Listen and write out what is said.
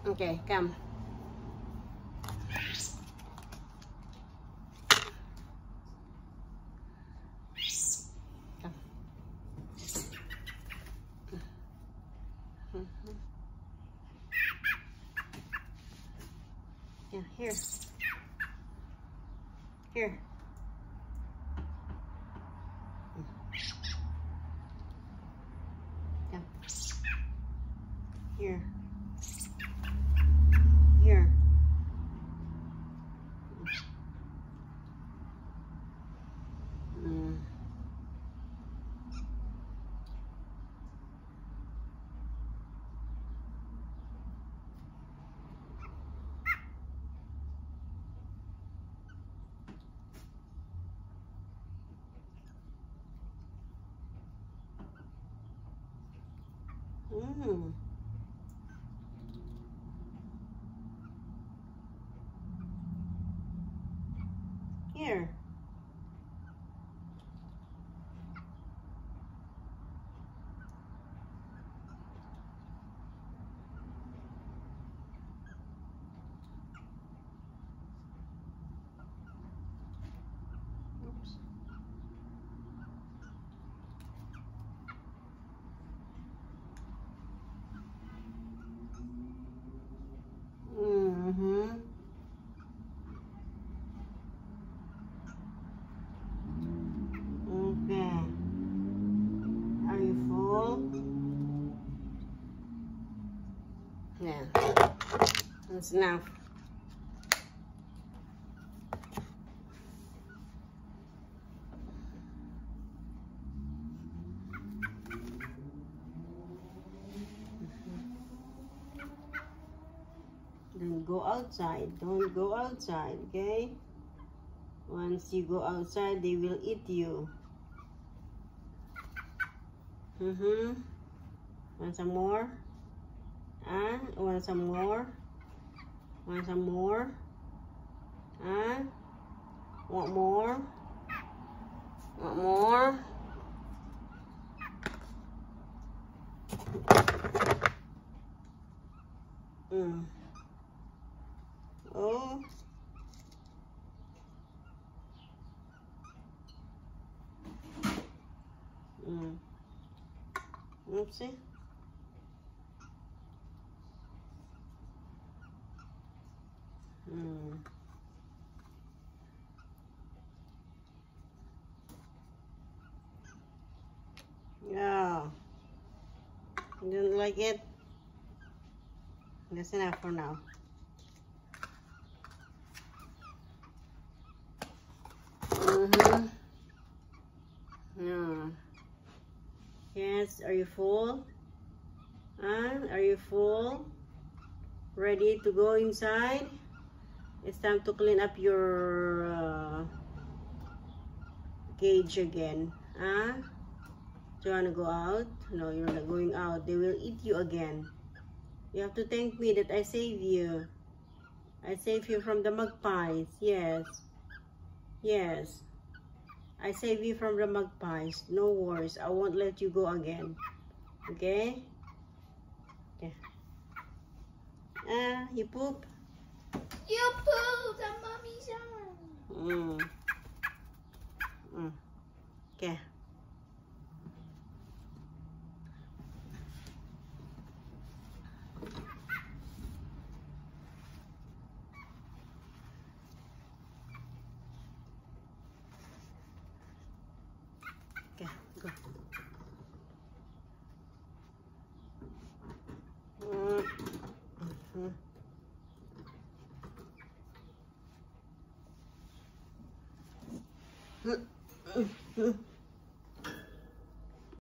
Okay, come. Yeah, here. Here. Yeah. Here. Here. Mm. Mm. Here. Oops. Mm-hmm. Okay. Are you full? Yeah. That's enough. Don't go outside. Don't go outside, okay? Once you go outside, they will eat you. Want some more? Want some more? Want some more? Want more? Want more? Oh. Oopsie. Yeah. You don't like it? That's enough for now. Yeah. Yes, are you full? Are you full? Ready to go inside? It's time to clean up your cage again. Do you want to go out? No, you're not going out. They will eat you again. You have to thank me that I saved you. I saved you from the magpies. Yes. Yes. I saved you from the magpies. No worries. I won't let you go again. Okay? Okay. You poop? You pooped on mommy's arm. Okay. Okay, go.